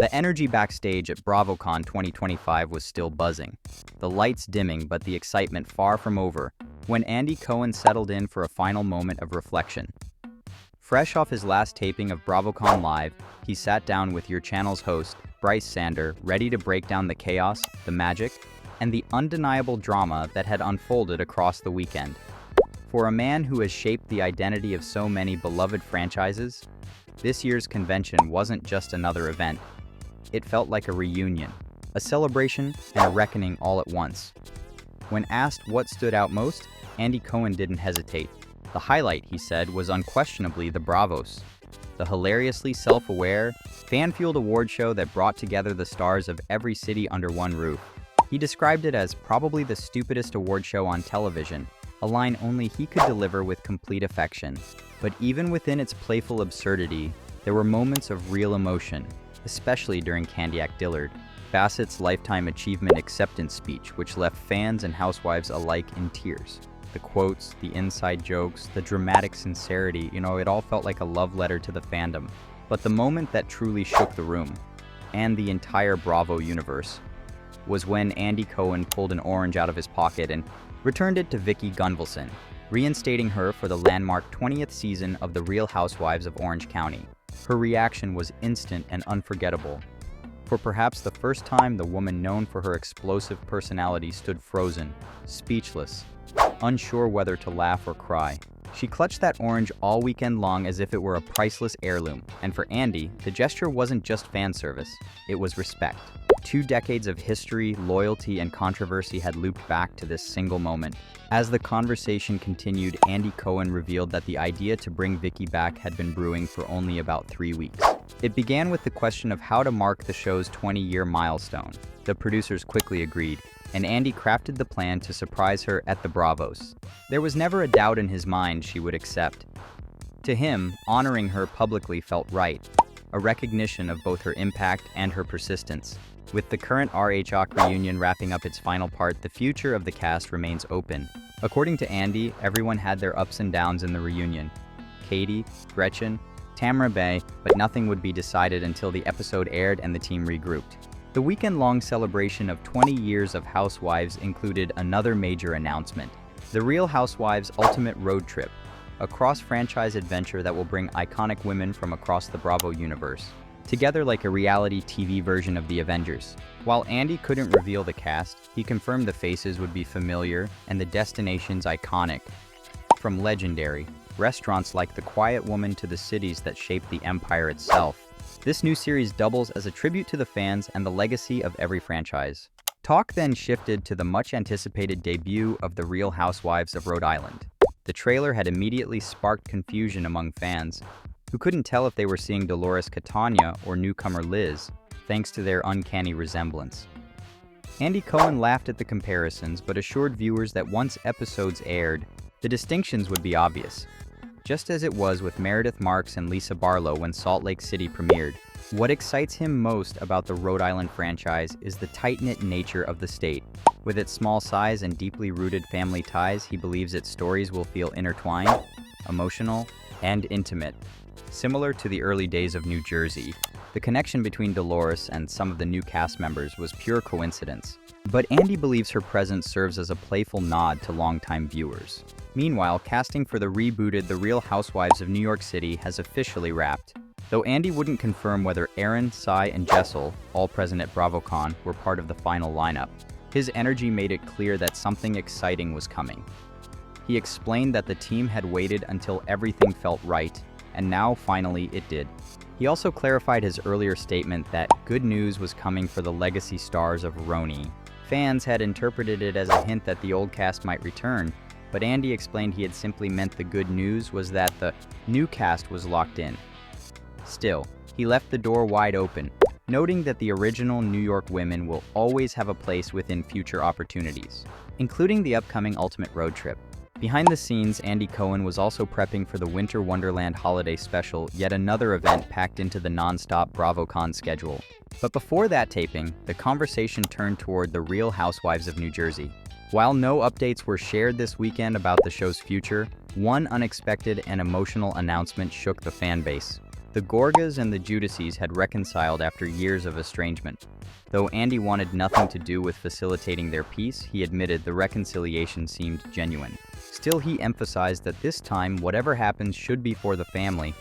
The energy backstage at BravoCon 2025 was still buzzing, the lights dimming but the excitement far from over when Andy Cohen settled in for a final moment of reflection. Fresh off his last taping of BravoCon Live, he sat down with your channel's host, Bryce Sander, ready to break down the chaos, the magic, and the undeniable drama that had unfolded across the weekend. For a man who has shaped the identity of so many beloved franchises, this year's convention wasn't just another event. It felt like a reunion, a celebration, and a reckoning all at once. When asked what stood out most, Andy Cohen didn't hesitate. The highlight, he said, was unquestionably the Bravos, the hilariously self-aware, fan-fueled award show that brought together the stars of every city under one roof. He described it as probably the stupidest award show on television, a line only he could deliver with complete affection. But even within its playful absurdity, there were moments of real emotion, especially during Candiac Dillard, Bassett's Lifetime Achievement Acceptance speech, which left fans and housewives alike in tears. The quotes, the inside jokes, the dramatic sincerity, it all felt like a love letter to the fandom. But the moment that truly shook the room, and the entire Bravo universe, was when Andy Cohen pulled an orange out of his pocket and returned it to Vicki Gunvalson, reinstating her for the landmark 20th season of the Real Housewives of Orange County. Her reaction was instant and unforgettable. For perhaps the first time, the woman known for her explosive personality stood frozen, speechless, unsure whether to laugh or cry. She clutched that orange all weekend long as if it were a priceless heirloom, and for Andy, the gesture wasn't just fan service, it was respect. 2 decades of history, loyalty, and controversy had looped back to this single moment. As the conversation continued, Andy Cohen revealed that the idea to bring Vicki back had been brewing for only about 3 weeks. It began with the question of how to mark the show's 20-year milestone. The producers quickly agreed, and Andy crafted the plan to surprise her at the Bravos. There was never a doubt in his mind she would accept. To him, honoring her publicly felt right, a recognition of both her impact and her persistence. With the current RHOP reunion wrapping up its final part, the future of the cast remains open. According to Andy, everyone had their ups and downs in the reunion. Katie, Gretchen, Tamara Bay, but nothing would be decided until the episode aired and the team regrouped. The weekend-long celebration of 20 years of Housewives included another major announcement: the Real Housewives Ultimate Road Trip, a cross-franchise adventure that will bring iconic women from across the Bravo universe together like a reality TV version of the Avengers. While Andy couldn't reveal the cast, he confirmed the faces would be familiar and the destinations iconic. From legendary restaurants like The Quiet Woman to the cities that shaped the empire itself, this new series doubles as a tribute to the fans and the legacy of every franchise. Talk then shifted to the much-anticipated debut of the Real Housewives of Rhode Island. The trailer had immediately sparked confusion among fans, who couldn't tell if they were seeing Dolores Catania or newcomer Liz, thanks to their uncanny resemblance. Andy Cohen laughed at the comparisons, but assured viewers that once episodes aired, the distinctions would be obvious, just as it was with Meredith Marks and Lisa Barlow when Salt Lake City premiered. What excites him most about the Rhode Island franchise is the tight-knit nature of the state. With its small size and deeply rooted family ties, he believes its stories will feel intertwined, emotional, and intimate. Similar to the early days of New Jersey, the connection between Dolores and some of the new cast members was pure coincidence. But Andy believes her presence serves as a playful nod to longtime viewers. Meanwhile, casting for the rebooted The Real Housewives of New York City has officially wrapped. Though Andy wouldn't confirm whether Aaron, Cy, and Jessel, all present at BravoCon, were part of the final lineup, his energy made it clear that something exciting was coming. He explained that the team had waited until everything felt right, and now finally it did. He also clarified his earlier statement that good news was coming for the legacy stars of RHONY. Fans had interpreted it as a hint that the old cast might return, but Andy explained he had simply meant the good news was that the new cast was locked in. Still, he left the door wide open, noting that the original New York women will always have a place within future opportunities, including the upcoming Ultimate Road Trip. Behind the scenes, Andy Cohen was also prepping for the Winter Wonderland Holiday Special, yet another event packed into the non-stop BravoCon schedule. But before that taping, the conversation turned toward the Real Housewives of New Jersey. While no updates were shared this weekend about the show's future, one unexpected and emotional announcement shook the fan base. The Gorgas and the Judices had reconciled after years of estrangement. Though Andy wanted nothing to do with facilitating their peace, he admitted the reconciliation seemed genuine. Still, he emphasized that this time, whatever happens should be for the family,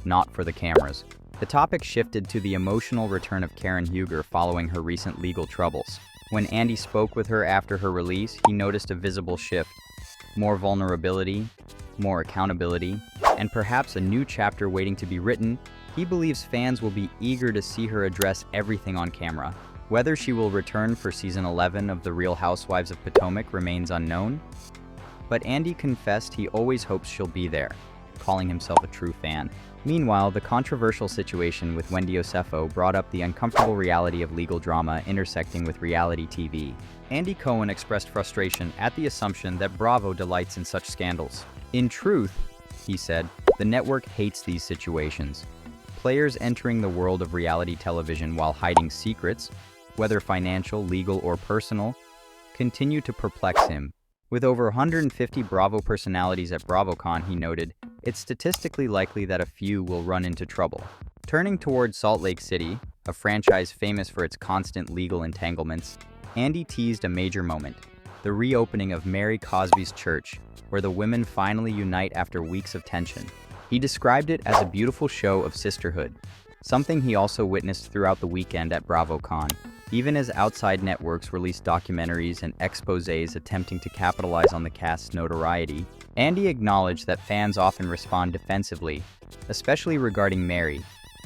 not for the cameras. The topic shifted to the emotional return of Karen Huger following her recent legal troubles. When Andy spoke with her after her release, he noticed a visible shift. More vulnerability, more accountability, and perhaps a new chapter waiting to be written. He believes fans will be eager to see her address everything on camera. Whether she will return for season 11 of The Real Housewives of Potomac remains unknown, but Andy confessed he always hopes she'll be there, calling himself a true fan. Meanwhile, the controversial situation with Wendy Osefo brought up the uncomfortable reality of legal drama intersecting with reality TV. Andy Cohen expressed frustration at the assumption that Bravo delights in such scandals. In truth, he said, the network hates these situations. Players entering the world of reality television while hiding secrets, whether financial, legal, or personal, continue to perplex him. With over 150 Bravo personalities at BravoCon, he noted, it's statistically likely that a few will run into trouble. Turning toward Salt Lake City, a franchise famous for its constant legal entanglements, Andy teased a major moment, the reopening of Mary Cosby's church, where the women finally unite after weeks of tension. He described it as a beautiful show of sisterhood, something he also witnessed throughout the weekend at BravoCon. Even as outside networks released documentaries and exposés attempting to capitalize on the cast's notoriety, Andy acknowledged that fans often respond defensively, especially regarding Mary,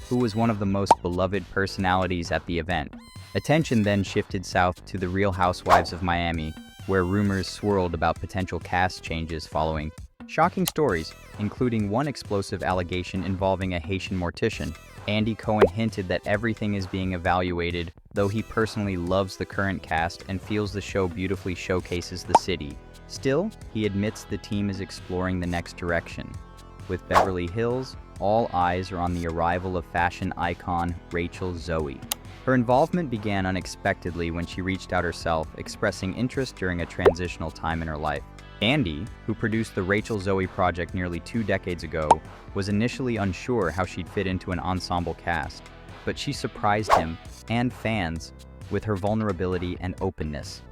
who was one of the most beloved personalities at the event. Attention then shifted south to the Real Housewives of Miami, where rumors swirled about potential cast changes following shocking stories, including one explosive allegation involving a Haitian mortician. Andy Cohen hinted that everything is being evaluated, though he personally loves the current cast and feels the show beautifully showcases the city. Still, he admits the team is exploring the next direction. With Beverly Hills, all eyes are on the arrival of fashion icon Rachel Zoe. Her involvement began unexpectedly when she reached out herself, expressing interest during a transitional time in her life. Andy, who produced the Rachel Zoe project nearly 2 decades ago, was initially unsure how she'd fit into an ensemble cast, but she surprised him and fans with her vulnerability and openness.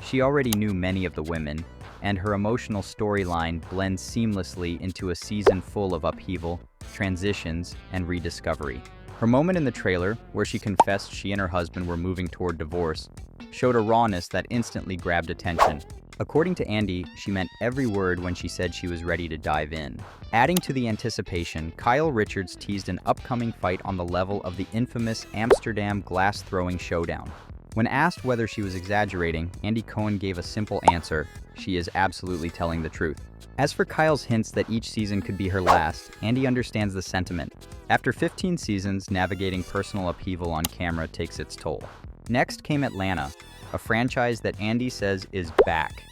She already knew many of the women, and her emotional storyline blends seamlessly into a season full of upheaval, transitions, and rediscovery. Her moment in the trailer, where she confessed she and her husband were moving toward divorce, showed a rawness that instantly grabbed attention. According to Andy, she meant every word when she said she was ready to dive in. Adding to the anticipation, Kyle Richards teased an upcoming fight on the level of the infamous Amsterdam glass-throwing showdown. When asked whether she was exaggerating, Andy Cohen gave a simple answer: she is absolutely telling the truth. As for Kyle's hints that each season could be her last, Andy understands the sentiment. After 15 seasons, navigating personal upheaval on camera takes its toll. Next came Atlanta, a franchise that Andy says is back.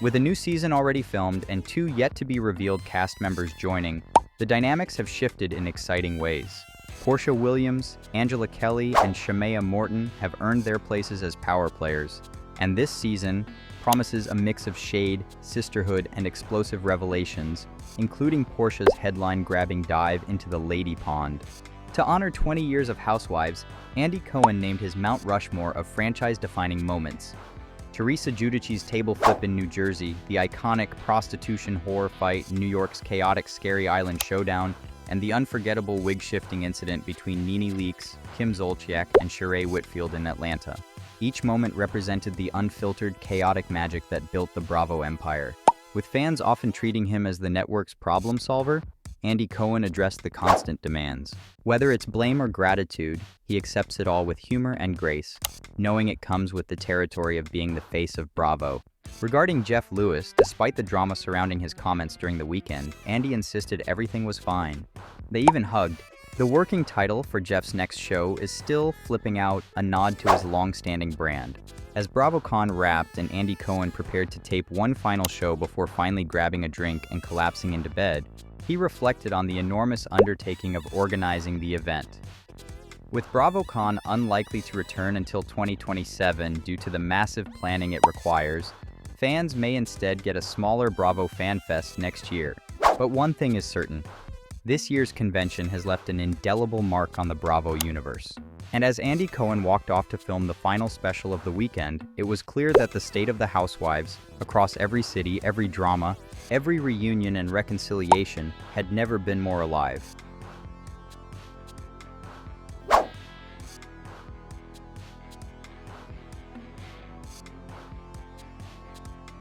With a new season already filmed and 2 yet-to-be-revealed cast members joining, the dynamics have shifted in exciting ways. Portia Williams, Angela Kelly, and Shamea Morton have earned their places as power players, and this season promises a mix of shade, sisterhood, and explosive revelations, including Portia's headline-grabbing dive into the lady pond. To honor 20 years of Housewives, Andy Cohen named his Mount Rushmore of franchise-defining moments. Teresa Giudice's table flip in New Jersey, the iconic prostitution horror fight, New York's chaotic Scary Island showdown, and the unforgettable wig-shifting incident between Nene Leakes, Kim Zolciak, and Sheree Whitfield in Atlanta. Each moment represented the unfiltered, chaotic magic that built the Bravo empire. With fans often treating him as the network's problem solver, Andy Cohen addressed the constant demands. Whether it's blame or gratitude, he accepts it all with humor and grace, knowing it comes with the territory of being the face of Bravo. Regarding Jeff Lewis, despite the drama surrounding his comments during the weekend, Andy insisted everything was fine. They even hugged. The working title for Jeff's next show is still flipping out, a nod to his long-standing brand. As BravoCon wrapped and Andy Cohen prepared to tape one final show before finally grabbing a drink and collapsing into bed, he reflected on the enormous undertaking of organizing the event. With BravoCon unlikely to return until 2027 due to the massive planning it requires, fans may instead get a smaller Bravo Fan Fest next year. But one thing is certain: This year's convention has left an indelible mark on the Bravo universe. And as Andy Cohen walked off to film the final special of the weekend, it was clear that the state of the housewives, across every city, every drama, every reunion and reconciliation, had never been more alive.